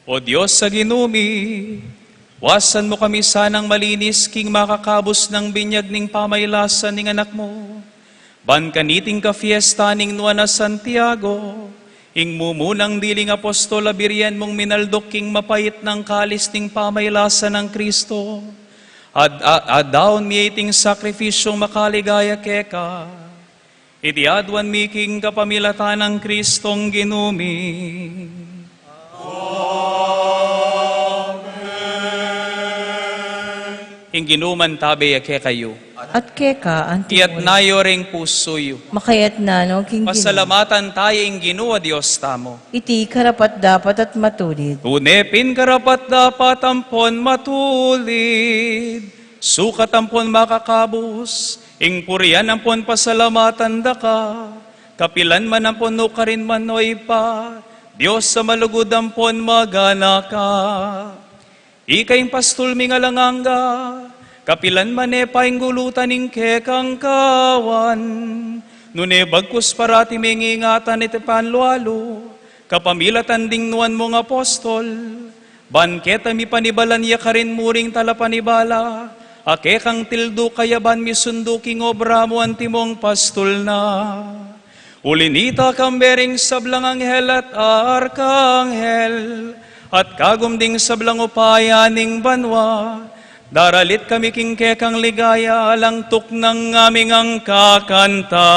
O Diyos sa ginumi, wasan mo kami sanang malinis king makakabos ng binyag ning pamaylasan ning anak mo. Ban kaniting ka fiesta ning Nuana Santiago, ing mumunang diling apostol abirian mong minaldok king mapait ng kalis ning pamaylasan ng Kristo. Daon miiting sakrifisyong makaligaya keka, itiadwan mi king kapamilatan ng Kristong ginumi. Ginuman tabi ake kayo. At keka, Tiat nayo ring pusoyo. makayat na no, king Pasalamatan tayo ing Ginoo Diyos tamo. iti karapat dapat at matulid. Tunepin karapat dapat ampon matulid. Sukat ampon makakabos. Ing purian ampon pasalamatan daka. Kapilan man ampon no karin manoy pa. Diyos sa malugod ampon magana ka. Ikaing pastol mingalanganga, kapilan manepaing gulutan ing kekang kawan. Nune bagkus parati mingingatan iti panlualo, kapamilatan ding nuan mong apostol. Banketa mi panibalan ya karin muring talapanibala, akekang tildo kayaban mi sunduking obra mo antimong pastol na. Ulinita kambering sablang anghel at arkanghel, at kagumding sablang upayaning banwa, daralit kami king kekang ligaya, langtok ng aming ang kakanta.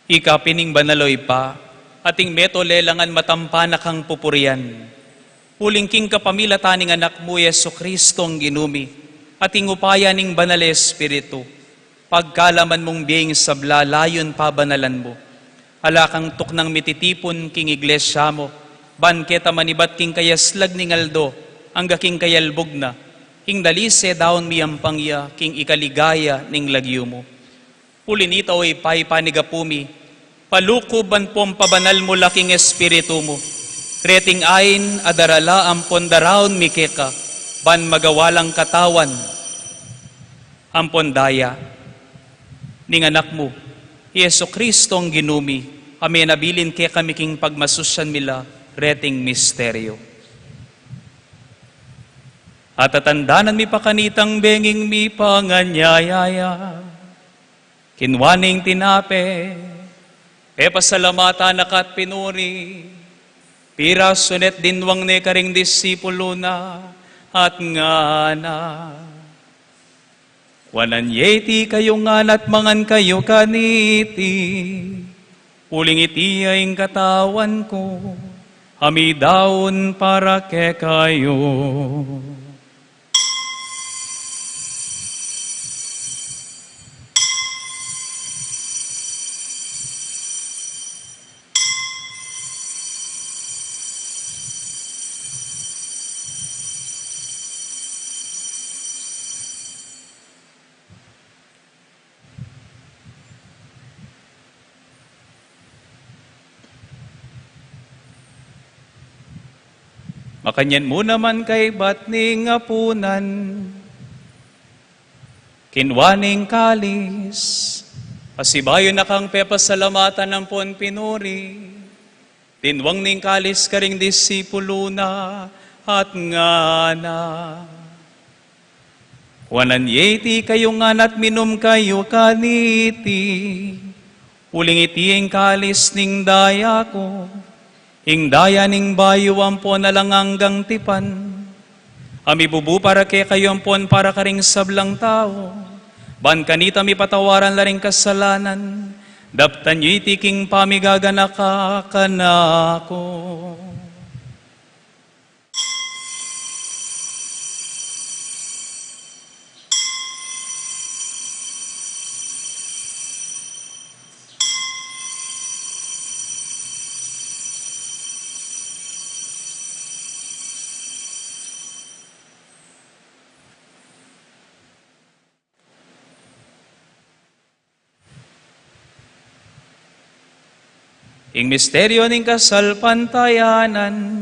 Ikapining banaloy pa, ating metolelangan matampa kang pupurian. Puling king kapamilataning anak mo, Yesu Kristong ginumi, ating upaya ning banal Espiritu. Pagkalaman mong biyeng sabla, layon pa banalan mo. Alakang tuknang mititipon king iglesia mo, banketa manibat king kayaslag ning aldo, angga king kayalbog na. ing dalise daon miyang pangya, king ikaligaya ning lagyo mo. Pulinita o'y paipanigapumi, palukuban pom pabanal mo laking espiritu mo. Reting ain adarala ang pondaraon mikeka, ban magawalang katawan, ang pondaya, ning anak mo, Yeso Kristong ginumi, kami nabilin ke kami king pagmasusyan mila, reting misteryo. At tatandanan mi pakanitang benging mi panganyayaya, kinwaning tinape, pasalamatan nakat pinuri, pira sunet dinwang ne karing disipulo na, at ngana. Wanan yeti kayo nganat mangan kayo kaniti, uling iti ay katawan ko, hamidaon para ke kayo. Makanyan mo naman kay batning apunan, kinwaning kalis, pasibayo na kang pepasalamatan ng pon pinuri, tinwang ning kalis karing disipulo na, at ngana. Wanan yeti kayo nganat minum kayo kaniti, uling iti ang kalis ning daya ko, ing daya ning bayo ampon na lang hanggang tipan. Ami bubu para ke kayo ampon para karing sablang tao. Ban kanita mi patawaran laring kasalanan. Daptan yu itiking pamigagana ka kanako. Ing misteryo ning kasalpantayanan,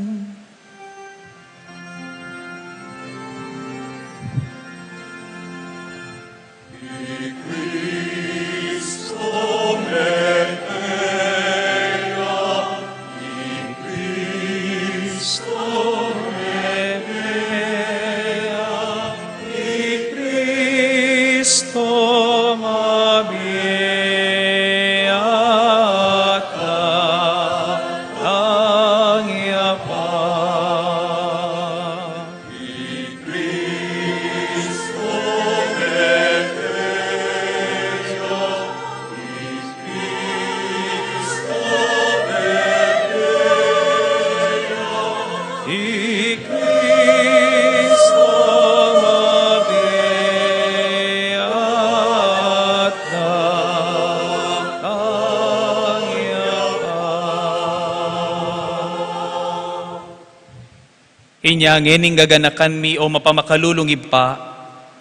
inyangin ing gaganakan mi o mapamakalulungib pa,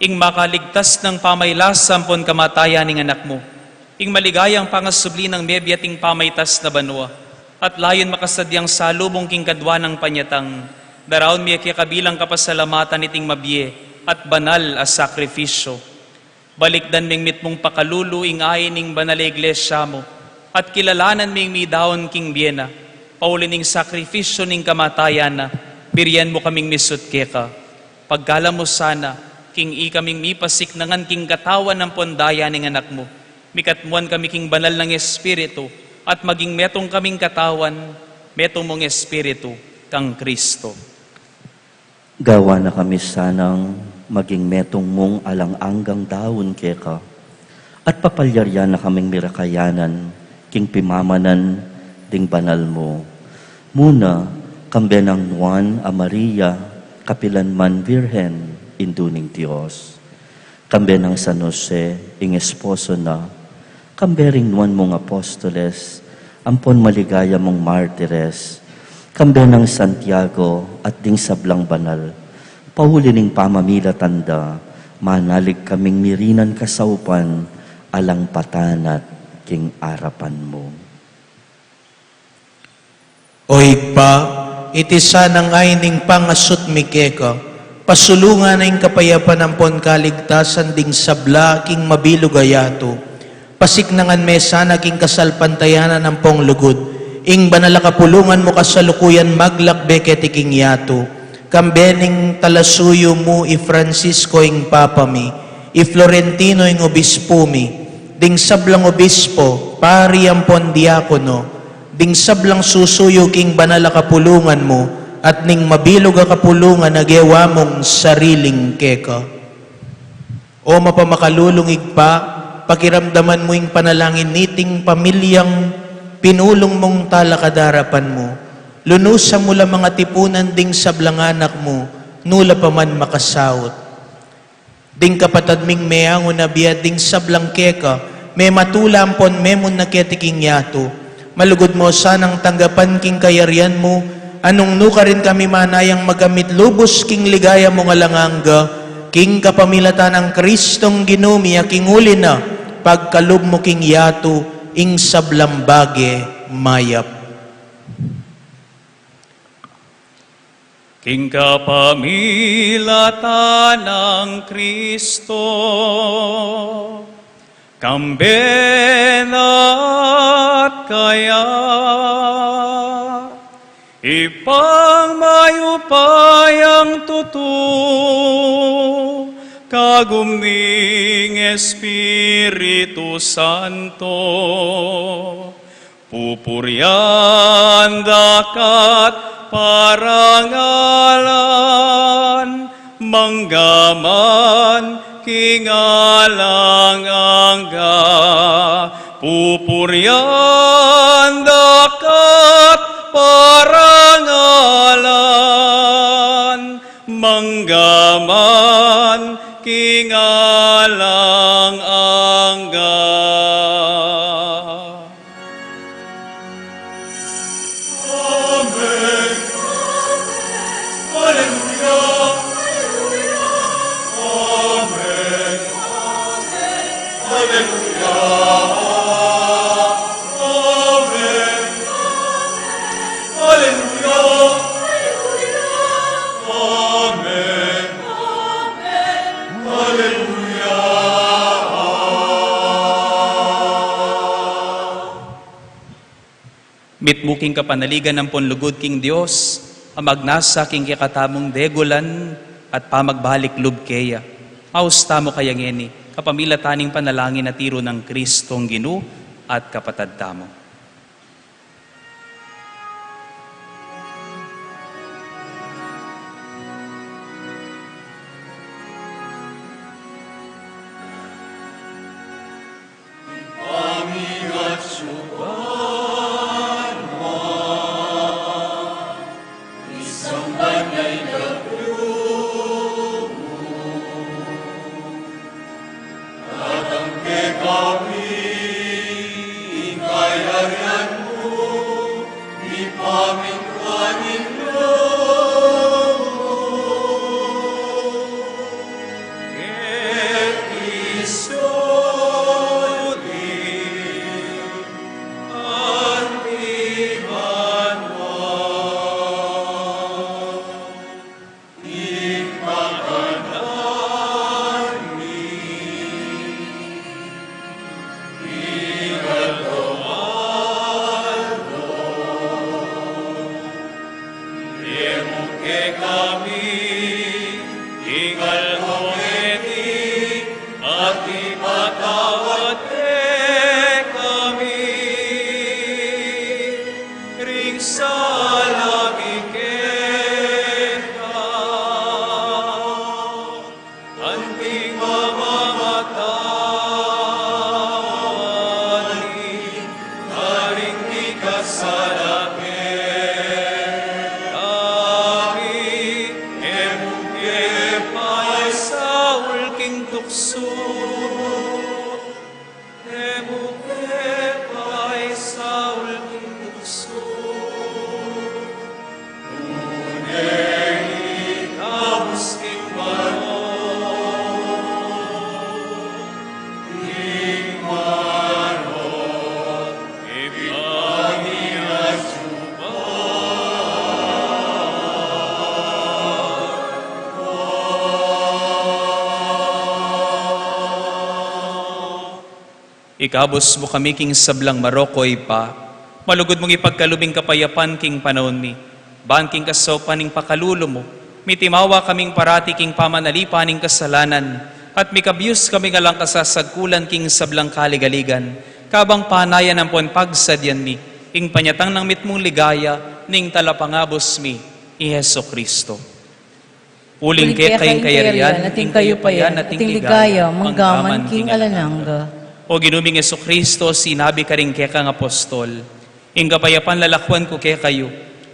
ing makaligtas ng pamaylasam pon kamatayan ning anak mo, ing maligayang pangasubli ng mebiating pamaytas na banwa, at layon makasadyang salubong king kadwa ng panyatang, daraon mi kabilang kapasalamatan iting mabye, at banal as sakrifisyo. Balikdan ming mitmong pakalulu ing ayin ning banal iglesia mo, at kilalanan ming mi daon king biena, paulin ning sakrifisyo ning kamatayan na, biriyan mo kaming misut keka. Pagkala mo sana, king i kaming mipasik nangan king katawan ng pondaya ning anak mo. Mikatmuan kami king banal ng Espiritu, at maging metong kaming katawan, metong mong Espiritu, kang Kristo. Gawa na kami sanang maging metong mong alang-anggang daon keka, at papalyaryan na kaming mirakayanan, king pimamanan, ding banal mo. Muna, kambe ng Juan a Maria, kapilanman Virhen, induning Diyos. Kambe ng San Jose, ing esposo na, kambe ring nuan mong apostoles, ampon maligaya mong martires, kambe ng Santiago at ding sablang banal, paulining pamamila tanda, manalig kaming mirinan kasaupan, alang patanat king arapan mo. Oy pa, iti sanang ayning pangasot mi keka, pasulungan na yung kapayapan ng pon kaligtasan ding sabla king mabilog ayato, pasiknangan mesa na king kasalpantayanan ng pong lugod, ing banalakapulungan mo kasalukuyan maglakbe keti king yato, kambening talasuyo mo i Francisco ing papami, i Florentino ing obispo mi, ding sablang obispo, pari ang pon diakono, ding sablang susuyo king banalakapulungan mo, at ning mabilog a kapulungan nagewa mong sariling keka. O mapamakalulungig pa, pakiramdaman mo ing panalangin niting pamilyang pinulong mong talakadarapan mo. Lunusan mo lang mga tipunan ding sablang anak mo, nula pa man makasawot. Ding kapatad ming meango na biya ding sablang keka, may matulampon memon na ketiking yato. Malugod mo sanang tanggapan king kayarian mo, anong nuka rin kami manayang magamit lubos king ligaya mo nga langangga, king kapamilatan ng Kristong ginumi, king uli na, pagkalub mo king yato, ing sablambage mayap. King kapamilatan ng Kristo, kambenat kaya, ipangmayupayang tutu, kagumning Espiritu Santo, pupuryan dakat parangalan, manggaman kingalang angga, pupuryan dakat parangalan, manggaman kingalang angga. Mitmuking kapanaligan ng ponlugod king Dios, amagnasa king kikatamong degulan at pamagbalik lubkeya. Austa mo kaya ngeni, kapamilataning panalangin na tiro ng Kristong Ginu at kapatad tamo. Ikabos mo kami king sablang marokoy pa. Malugod mong ipagkalubing kapayapan king panahon mi. Baan king kasopan ning pakalulo mo. Mitimawa kaming parati king pamanalipan ning kasalanan. At mikabiyos kami nga lang kasasagkulan king sablang kaligaligan. Kabang panayan ang pon pagsadyan mi. Ing panyatang ng mitmong ligaya ning talapangabos mi. I Heso Kristo. Uling kaya kayong kayarian, ating kayo pa yan, ating ligaya, manggaman king alananga. O ginuming Yesu Kristo, sinabi ka rin kaya kang apostol, ing kapayapan lalakwan ko kaya kayo,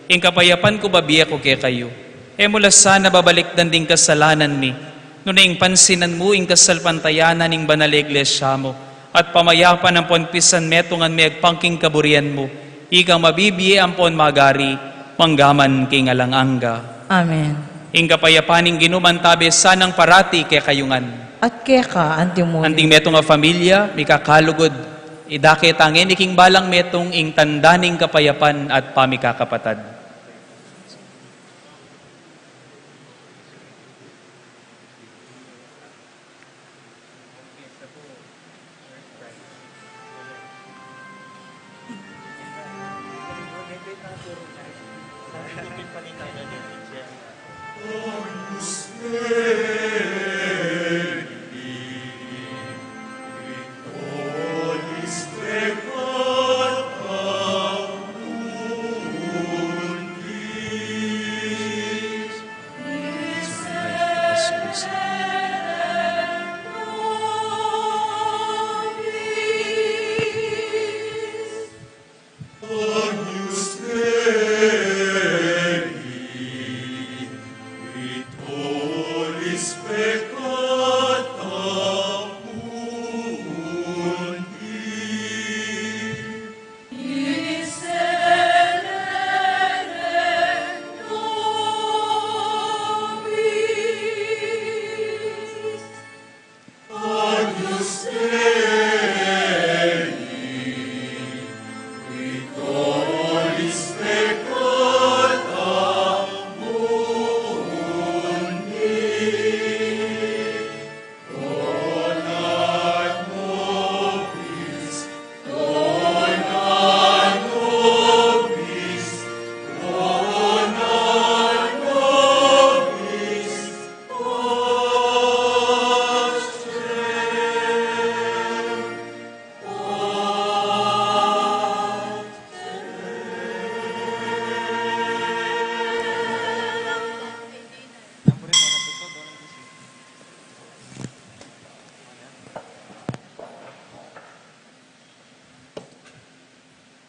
ing kapayapan ko babiya ko kaya kayo. E mula sana babalik danding kasalanan mi, nung pansinan mo ing kasalpantayanan ing banal iglesia mo, at pamayapan ang ponpisan metungan mi agpangking kaburian mo, ikang mabibiye ang pon magari, manggaman king alanganga. Amen. Ing kapayapaning ginumantabe sanang parati kaya kayungan. At keka, antimonyo. Anting metong nga familia, mikakalugod. Idake tangin, iking balang metong ing tandaning kapayapan at pamikakapatad.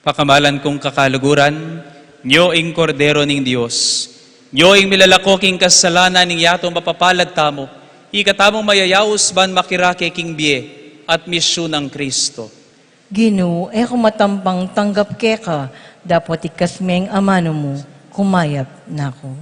Pakamalan kong kakaluguran, nyo ing kordero ning Dios. Nyo ing milalako king kasalanan ning yatong mapapalad tamo. Ikatamong mayayaos ban makirake king biye at misyon ng Kristo. Ginu, kumatampang tanggap keka, dapat ikasmeng amano mo, kumayap nako.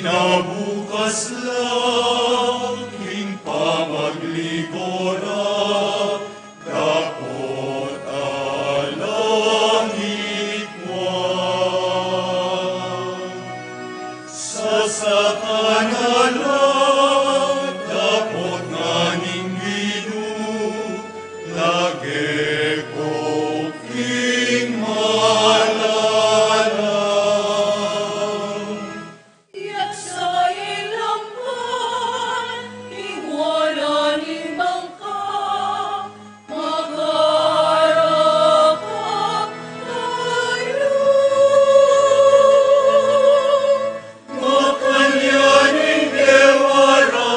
Kinabukas lang, ing pamagligora, dapot alangit mo. Sa kanalang, dapot nganing bidu, lagi ko king malalang. Yak sa ilampan, iwala ni bangka, magarapap tayo. Makanyaning kewara,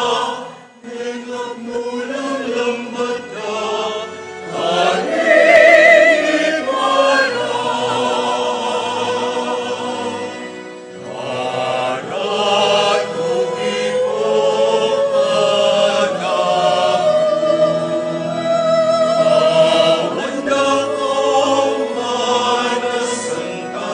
nengap mulang lambat ka, kaningit wala. Karat tugi ko awan na kong manasanta.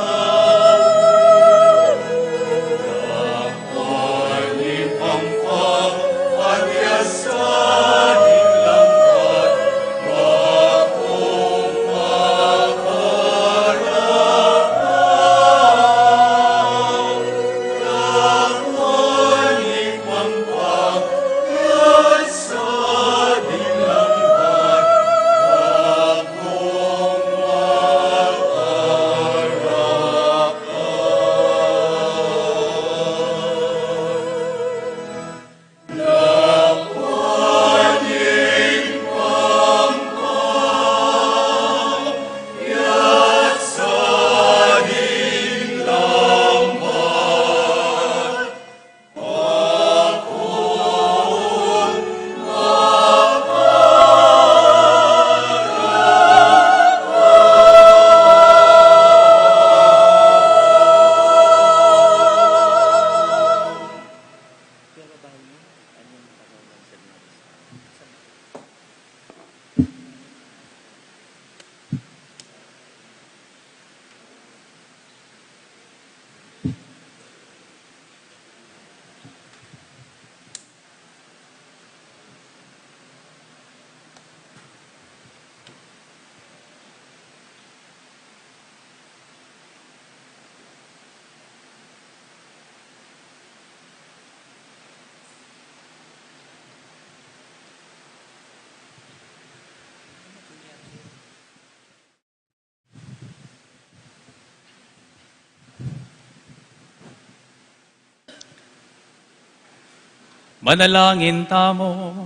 Manalangin tamo.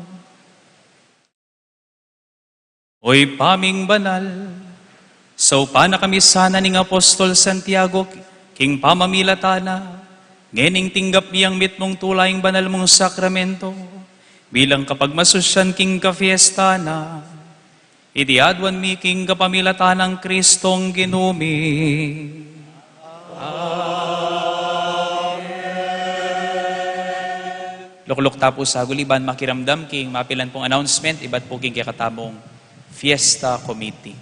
Oy paming banal, so pana kami sana ning Apostol Santiago, king pamamilatana, ngening tinggap niyang mitmong tulaying banal mong sakramento, bilang kapag masusyan king kafiesta na, idiadwan mi king kapamilatanang Kristong ginumi. Lukluk tapos sa guliban, makiramdam king mapilan pong announcement, iba't po king kakatamong Fiesta Committee.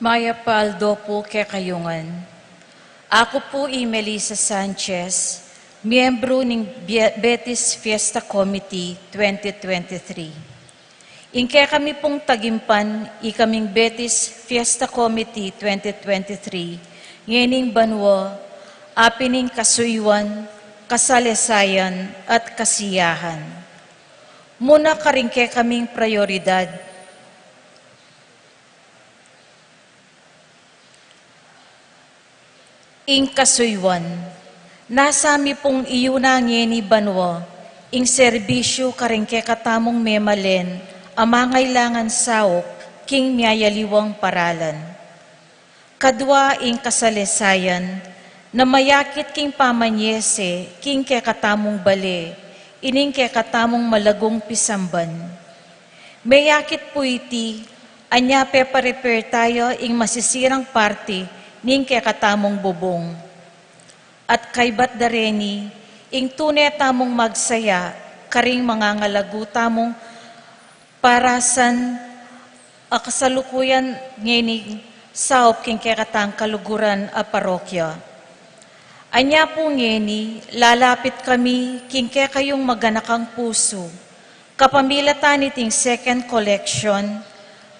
Maya Paldo po Kekayungan. Ako po Melissa Sanchez, miyembro ng Betis Fiesta Committee 2023. Ingke kami pong tagimpan, ikaming Betis Fiesta Committee 2023, ngening banwa, apining kasuywan, kasalesayan at kasiyahan. Muna karingke kaming prioridad, ing kasuywan, nasami pong iunangin ni banwa, ing serbisyo karingke katamong memalen, amangailangan saok, king miyayaliwang paralan. Kadwa ing kasalesayan, na mayakit king pamanyese, king kekatamong bale, ining kekatamong malagong pisamban. Mayakit po iti, anya pe-prepare tayo ing masisirang party ning kakatamong bubong. At kay Batdareni, ing tunay tamong magsaya, karing mga ngalagu tamong parasan akasalukuyan ngening saop king kekatang kaluguran a parokya. Anya po ngeni, lalapit kami king kayong maganakang puso, kapamilatan iting second collection,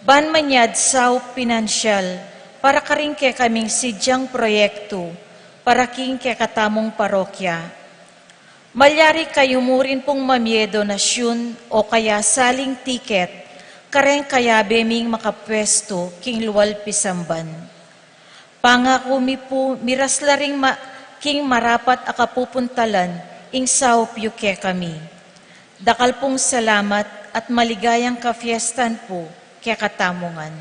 ban manyad saop pinansyal, para karing kaming sidyang proyekto, para king kekatamong parokya. Malyari kayo mo rin pong mamiedo na syun o kaya saling tiket, kareng kaya beming makapwesto king luwal pisamban. Pangako mi po miras laring king marapat akapupuntalan ing saup yuke kami. Dakal pong salamat at maligayang kafiestan po kaya katamungan.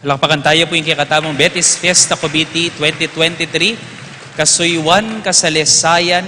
Palakpakan tayo po yung kakatamong Betis Fiesta Committee 2023, Kasuywan, Kasalesayan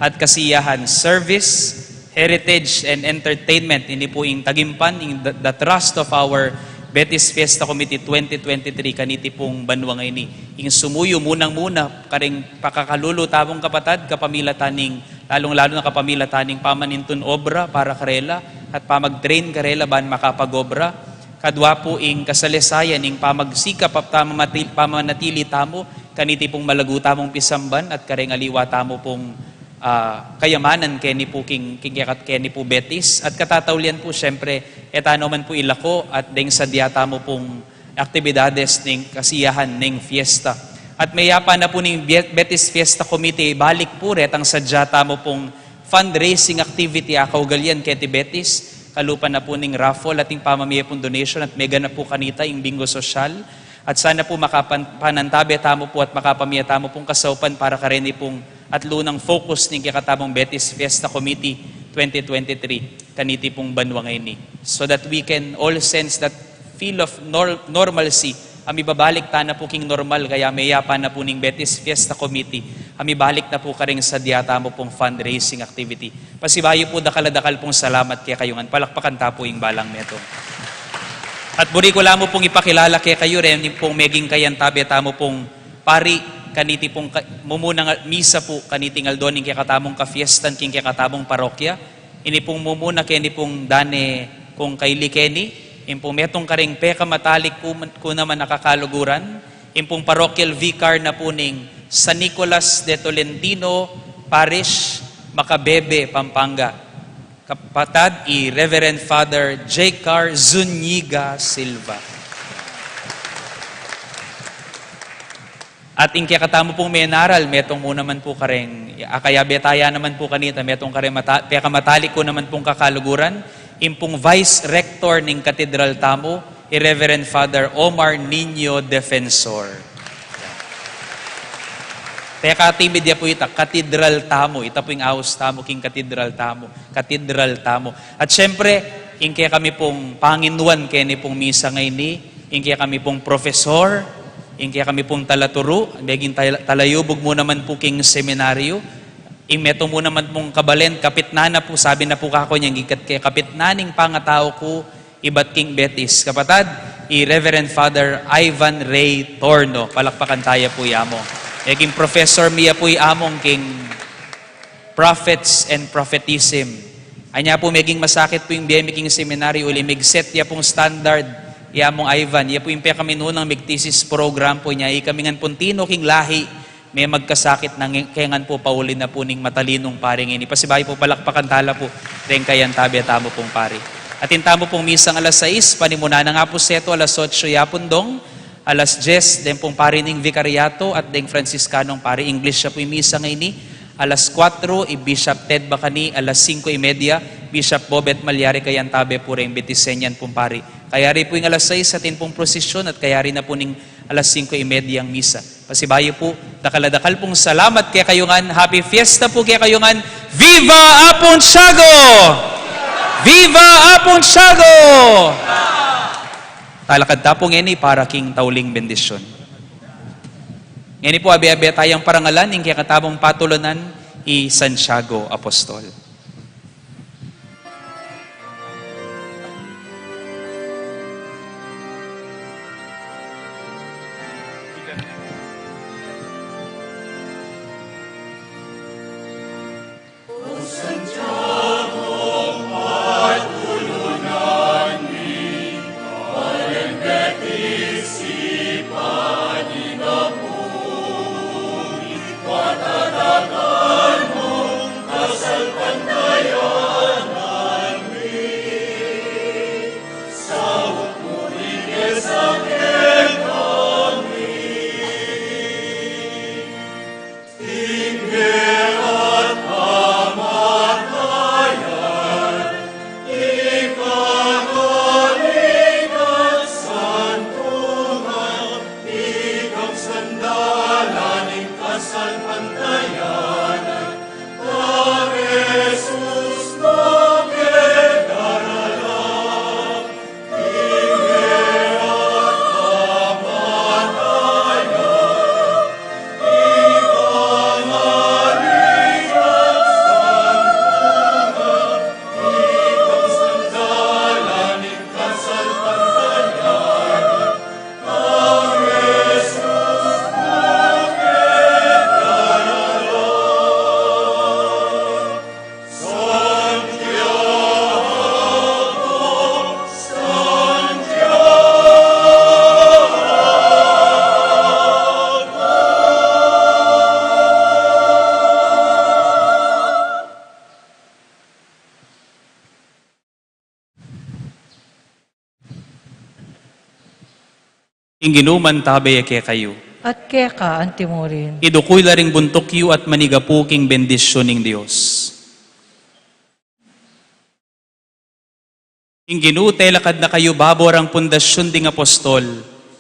at Kasiyahan Service, Heritage and Entertainment. Ini po yung tagimpan, yung the trust of our Betis Fiesta Committee 2023, kaniti pong banwa ngayon. Yung sumuyo munang-muna, karing pakakalulu tamong kapatad, kapamila taning, lalong-lalo na kapamila taning pamanintun obra para karela, at pamag-train karela ban makapag-obra. Kadwa po ing kasalesayan, ing pamagsikap at pamanatili tamo, kaniti pong malagu tamong pisamban at kareng aliwa tamo pong kayamanan keni po keni po Betis. At katataulian po siyempre, etano man po ilako at ding sadya tamo pong aktibidades ning kasiyahan ning fiesta. At mayapa na po ning Betis Fiesta Committee, balik po retang sadya tamo pong fundraising activity akaugalian keti Betis. Kalupan na po ning raffle at yung pamamaya pong donation at mega na po kanita yung bingo social. At sana po makapanantabi tamo po at makapamaya tamo pong kasaupan para kareni pong at lunang focus ng kakatabong Betis Fiesta Committee 2023 kaniti pong banwa ngayon. So that we can all sense that feel of normalcy. Ami babalik ta na po king normal kaya mayapa na po ning Betis Fiesta Committee. Ami balik na po karing sadyata mo pong fundraising activity. Pasibayo po dakal-dakal pong salamat kaya kayungan. Palakpakan ta po yung balang neto. At buri ko lang mo pong ipakilala kaya kayo rin yung pong meging kayantabi tamo pong pari kaniti pong mumunang misa po kaniting aldoning kaya katamong kafiestan king kaya katamong parokya. Ini pong mumuna kaya ni pong dane kung kay Likeni. Impong metong karing peka matalik ko naman nakakaluguran. Impong parochial vicar na po ning San Nicolas de Tolentino Parish, Macabebe, Pampanga. Kapatad i Reverend Father J. Car Zuniga Silva. At ingkaya katamo pong menaral, metong mo naman po kareng, kaya betaya naman po kanita, metong kareng peka matalik ko naman pong kakaluguran. Impong Vice Rector ng Katedral Tamo, Reverend Father Omar Nino Defensor. Teka timid ya po ita, Katedral Tamo. Ita po yung aus tamo, king Katedral Tamo. Katedral Tamo. At syempre, kaya kami pong panginuan kaya ni pong misa ngayon, kaya kami pong professor, kaya kami pong talaturo, beging talayubog mo naman po king seminaryo, meto mo naman pong kabalen, kapitnana po, sabi na po kako niyang gikat kay kapitnaning pangatao ko, ibat king Betis. Kapatad, Reverend Father Ivan Ray Torno. Palakpakan tayo po yamo. King Professor Mia po among king Prophets and Prophetism. Anya po meging masakit po yung BMI king seminary, uli migset ya pong standard, yamong Ivan. Ya po yung kami nunang migthesis program po niya, kami ngan puntino king lahi, may magkasakit ng kengan po paulin na po ning matalinong paring ini. Pasibay po palakpakan tala po rin kayan tabi at tamo pong pari. At intamo pong misang alas 6, panimuna na nga po seto alas 8 yapundong, alas 10, den pong pari ning Vicariato at deng Franciscanong pari. English siya po yung misa ngayon. Alas 4, Bishop Ted Bacani, alas 5:30, Bishop Bobet Malyari kayan tabi po rin Bitisenyan pong pari. Kaya rin po yung alas 6 atin pong prosesyon at kaya rin na po ning alas 5:30 ang misa. Pasibayo po, dakal-dakal pong salamat kaya kayungan. Happy Fiesta po kaya kayungan. Viva Aponsiago! Viva Aponsiago! Talakad ta po ngeni para king tauling bendisyon. Ngeni po abi-abi tayang parangalan ing kaya katabong patulunan i Santiago Apostol. Inginuman tabay ke kayo. At keka ang timurin. Idukoy laring buntok yu at manigapuking bendisyon ng Diyos. Inginu telakad na kayo babor ang pundasyon ding apostol.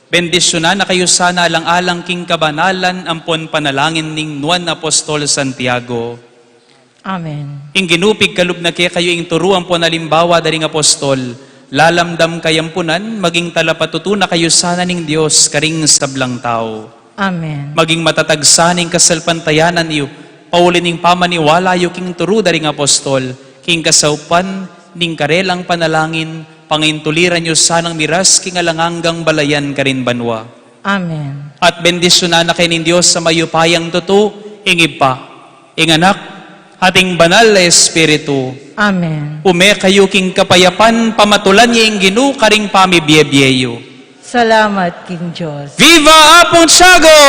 Bendisyonan na kayo sana alang-alang king kabanalan ampon panalangin ning nuan apostol Santiago. Amen. Inginupig kalub na kaya kayo ing turuan po na limbawa daring apostol. Lalamdam kayampunan, maging talapatutuna kayo sana ning Diyos karing sablang tao. Amen. Maging matatagsaning kasalpantayanan iyo, paulin ning pamaniwala yu king turu daring apostol, king kasaupan, ning karelang panalangin, pangintuliran yu sanang miras king alanganggang balayan karin banwa. Amen. At bendisyonan na kayo ning Diyos sa mayupayang tutu, ingib pa, inganak, ating banal na Espiritu, Amen. ume kayo king kapayapan, pamatulan niya ing ginu karing pamibiyebyeyo. Salamat, King Diyos. Viva Apong Tiago!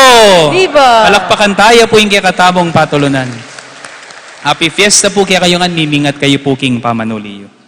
Viva! Palakpakan tayo po yung katamong patulunan. Happy Fiesta po kaya kayo nga, mimingat kayo po king pamanuliyo.